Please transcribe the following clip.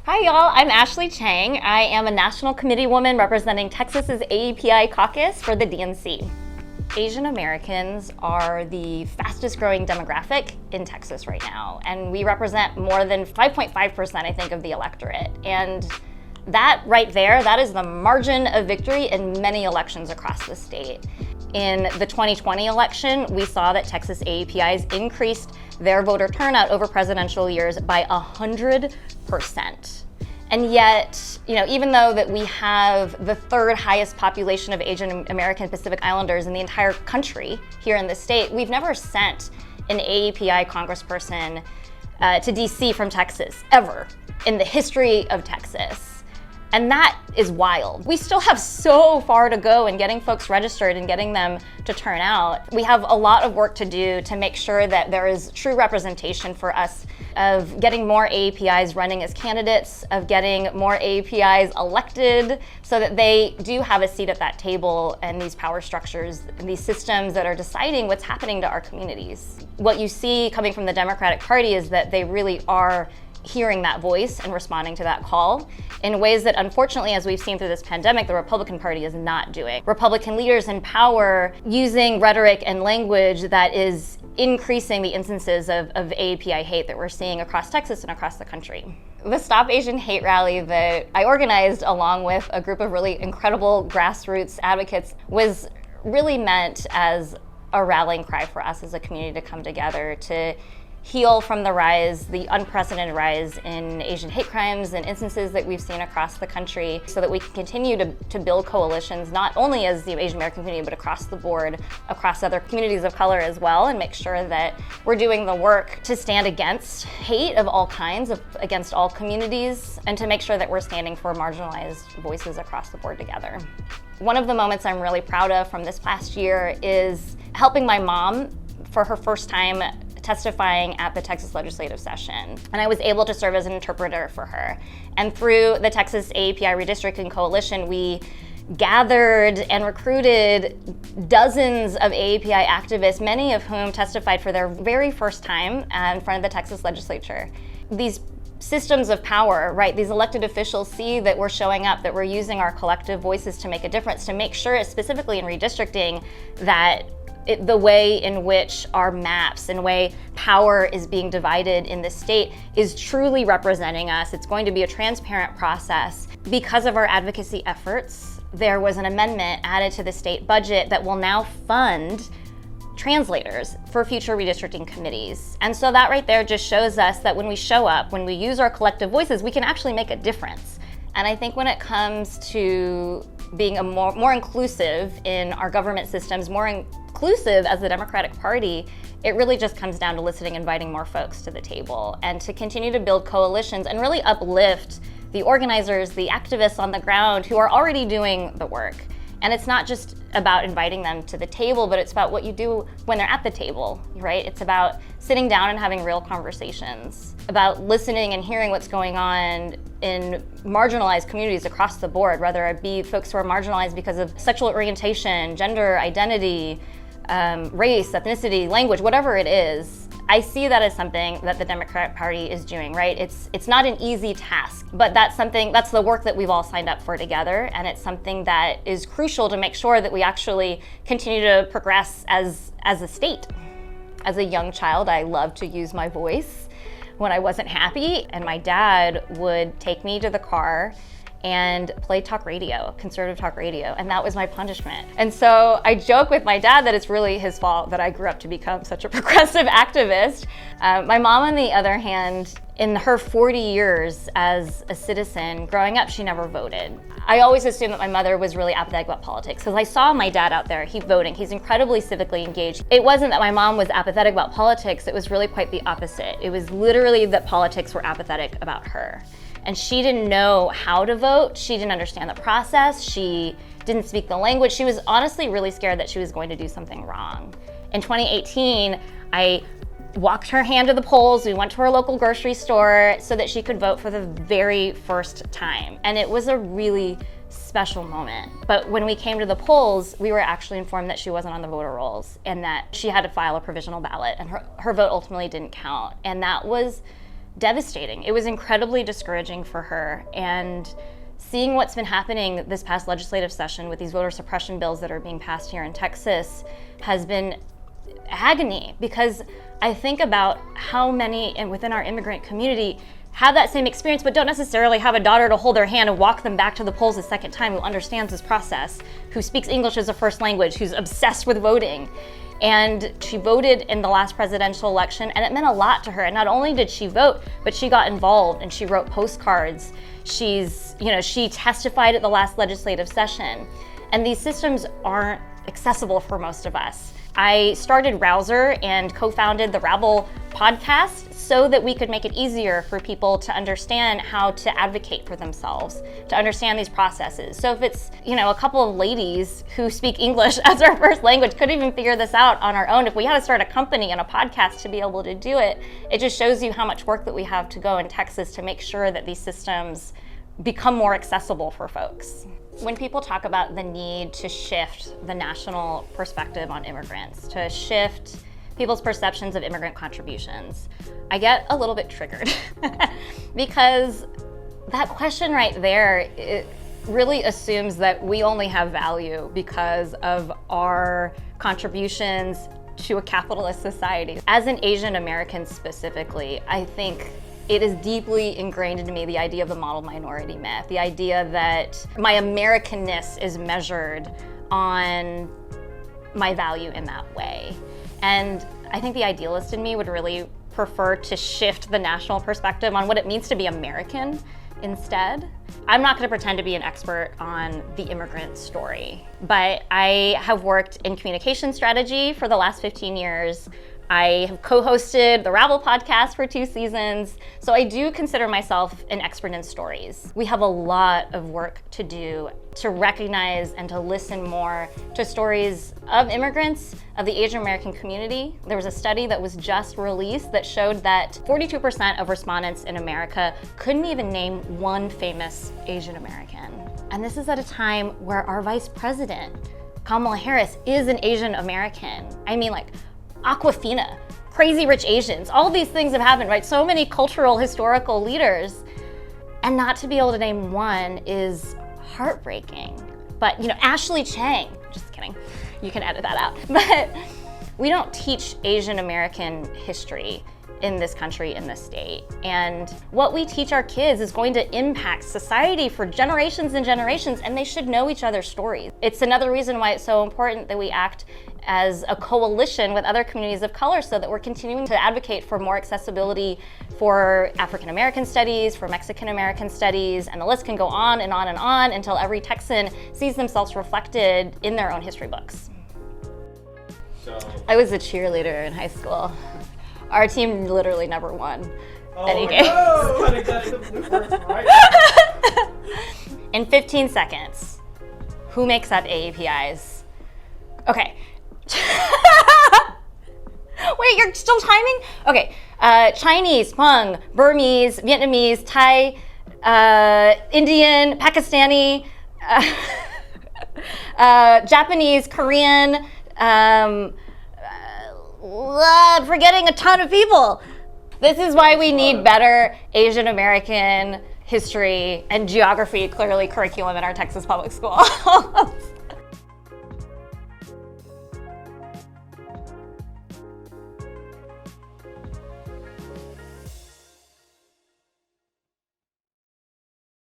Hi y'all, I'm Ashley Cheng. I am a national committee woman representing Texas's AAPI Caucus for the DNC. Asian Americans are the fastest growing demographic in Texas right now, and we represent more than 5.5%, I think, of the electorate. And that right there, that is the margin of victory in many elections across the state. In the 2020 election, we saw that Texas AAPIs increased their voter turnout over presidential years by 100%. And yet, even though that we have the third highest population of Asian American Pacific Islanders in the entire country here in the state, we've never sent an AAPI congressperson to DC from Texas, ever, in the history of Texas. And that is wild. We still have so far to go in getting folks registered and getting them to turn out. We have a lot of work to do to make sure that there is true representation for us of getting more AAPIs running as candidates, of getting more AAPIs elected so that they do have a seat at that table and these power structures and these systems that are deciding what's happening to our communities. What you see coming from the Democratic Party is that they really are hearing that voice and responding to that call in ways that, unfortunately, as we've seen through this pandemic, the Republican Party is not doing. Republican leaders in power using rhetoric and language that is increasing the instances of AAPI hate that we're seeing across Texas and across the country. The Stop Asian Hate rally that I organized along with a group of really incredible grassroots advocates was really meant as a rallying cry for us as a community to come together to heal from the unprecedented rise in Asian hate crimes and instances that we've seen across the country so that we can continue to build coalitions, not only as the Asian American community, but across the board, across other communities of color as well, and make sure that we're doing the work to stand against hate of all kinds, against all communities, and to make sure that we're standing for marginalized voices across the board together. One of the moments I'm really proud of from this past year is helping my mom for her first time testifying at the Texas legislative session. And I was able to serve as an interpreter for her. And through the Texas AAPI Redistricting Coalition, we gathered and recruited dozens of AAPI activists, many of whom testified for their very first time in front of the Texas legislature. These systems of power, right? These elected officials see that we're showing up, that we're using our collective voices to make a difference, to make sure, specifically in redistricting, that the way in which our maps and way power is being divided in the state is truly representing us. It's going to be a transparent process. Because of our advocacy efforts, there was an amendment added to the state budget that will now fund translators for future redistricting committees. And so that right there just shows us that when we show up, when we use our collective voices, we can actually make a difference. And I think when it comes to being more inclusive in our government systems, more inclusive as the Democratic Party, it really just comes down to listening, inviting more folks to the table, and to continue to build coalitions and really uplift the organizers, the activists on the ground who are already doing the work. And it's not just about inviting them to the table, but it's about what you do when they're at the table, right? It's about sitting down and having real conversations, about listening and hearing what's going on in marginalized communities across the board, whether it be folks who are marginalized because of sexual orientation, gender identity, race, ethnicity, language, whatever it is. I see that as something that the Democratic Party is doing, right? It's not an easy task, but that's the work that we've all signed up for together, and it's something that is crucial to make sure that we actually continue to progress as a state. As a young child, I loved to use my voice when I wasn't happy, and my dad would take me to the car and play talk radio, conservative talk radio, and that was my punishment. And so I joke with my dad that it's really his fault that I grew up to become such a progressive activist. My mom, on the other hand, in her 40 years as a citizen, growing up, she never voted. I always assumed that my mother was really apathetic about politics because I saw my dad out there, he's voting, he's incredibly civically engaged. It wasn't that my mom was apathetic about politics, it was really quite the opposite. It was literally that politics were apathetic about her. And she didn't know how to vote, she didn't understand the process, she didn't speak the language. She was honestly really scared that she was going to do something wrong. In 2018, I walked her hand to the polls, we went to her local grocery store so that she could vote for the very first time. And it was a really special moment. But when we came to the polls, we were actually informed that she wasn't on the voter rolls and that she had to file a provisional ballot, and her vote ultimately didn't count. And that was devastating. It was incredibly discouraging for her. And seeing what's been happening this past legislative session with these voter suppression bills that are being passed here in Texas has been agony, because I think about how many within our immigrant community have that same experience but don't necessarily have a daughter to hold their hand and walk them back to the polls a second time, who understands this process, who speaks English as a first language, who's obsessed with voting. And she voted in the last presidential election, and it meant a lot to her. And not only did she vote, but she got involved and she wrote postcards. She testified at the last legislative session. And these systems aren't accessible for most of us. I started Rouser and co-founded the Rabble podcast so that we could make it easier for people to understand how to advocate for themselves, to understand these processes. So if it's, a couple of ladies who speak English as our first language couldn't even figure this out on our own, if we had to start a company and a podcast to be able to do it, it just shows you how much work that we have to go in Texas to make sure that these systems become more accessible for folks. When people talk about the need to shift the national perspective on immigrants, to shift people's perceptions of immigrant contributions, I get a little bit triggered because that question right there, it really assumes that we only have value because of our contributions to a capitalist society. As an Asian American specifically, I think it is deeply ingrained into me, the idea of the model minority myth, the idea that my Americanness is measured on my value in that way. And I think the idealist in me would really prefer to shift the national perspective on what it means to be American instead. I'm not going to pretend to be an expert on the immigrant story, but I have worked in communication strategy for the last 15 years. I have co-hosted the Rabble podcast for 2 seasons, so I do consider myself an expert in stories. We have a lot of work to do to recognize and to listen more to stories of immigrants, of the Asian American community. There was a study that was just released that showed that 42% of respondents in America couldn't even name one famous Asian American. And this is at a time where our vice president, Kamala Harris, is an Asian American. I mean, like, Aquafina, Crazy Rich Asians, all these things have happened, right? So many cultural, historical leaders, and not to be able to name one is heartbreaking. But, Ashley Cheng, just kidding, you can edit that out. But we don't teach Asian American history in this country, in this state. And what we teach our kids is going to impact society for generations and generations, and they should know each other's stories. It's another reason why it's so important that we act as a coalition with other communities of color so that we're continuing to advocate for more accessibility for African American studies, for Mexican American studies, and the list can go on and on and on until every Texan sees themselves reflected in their own history books. I was a cheerleader in high school. Our team literally never won any games. In 15 seconds, who makes up AAPIs? Okay. Wait, you're still timing? Okay. Chinese, Hmong, Burmese, Vietnamese, Thai, Indian, Pakistani, Japanese, Korean, forgetting a ton of people. This is why we need better Asian American history and geography, clearly, curriculum in our Texas public schools.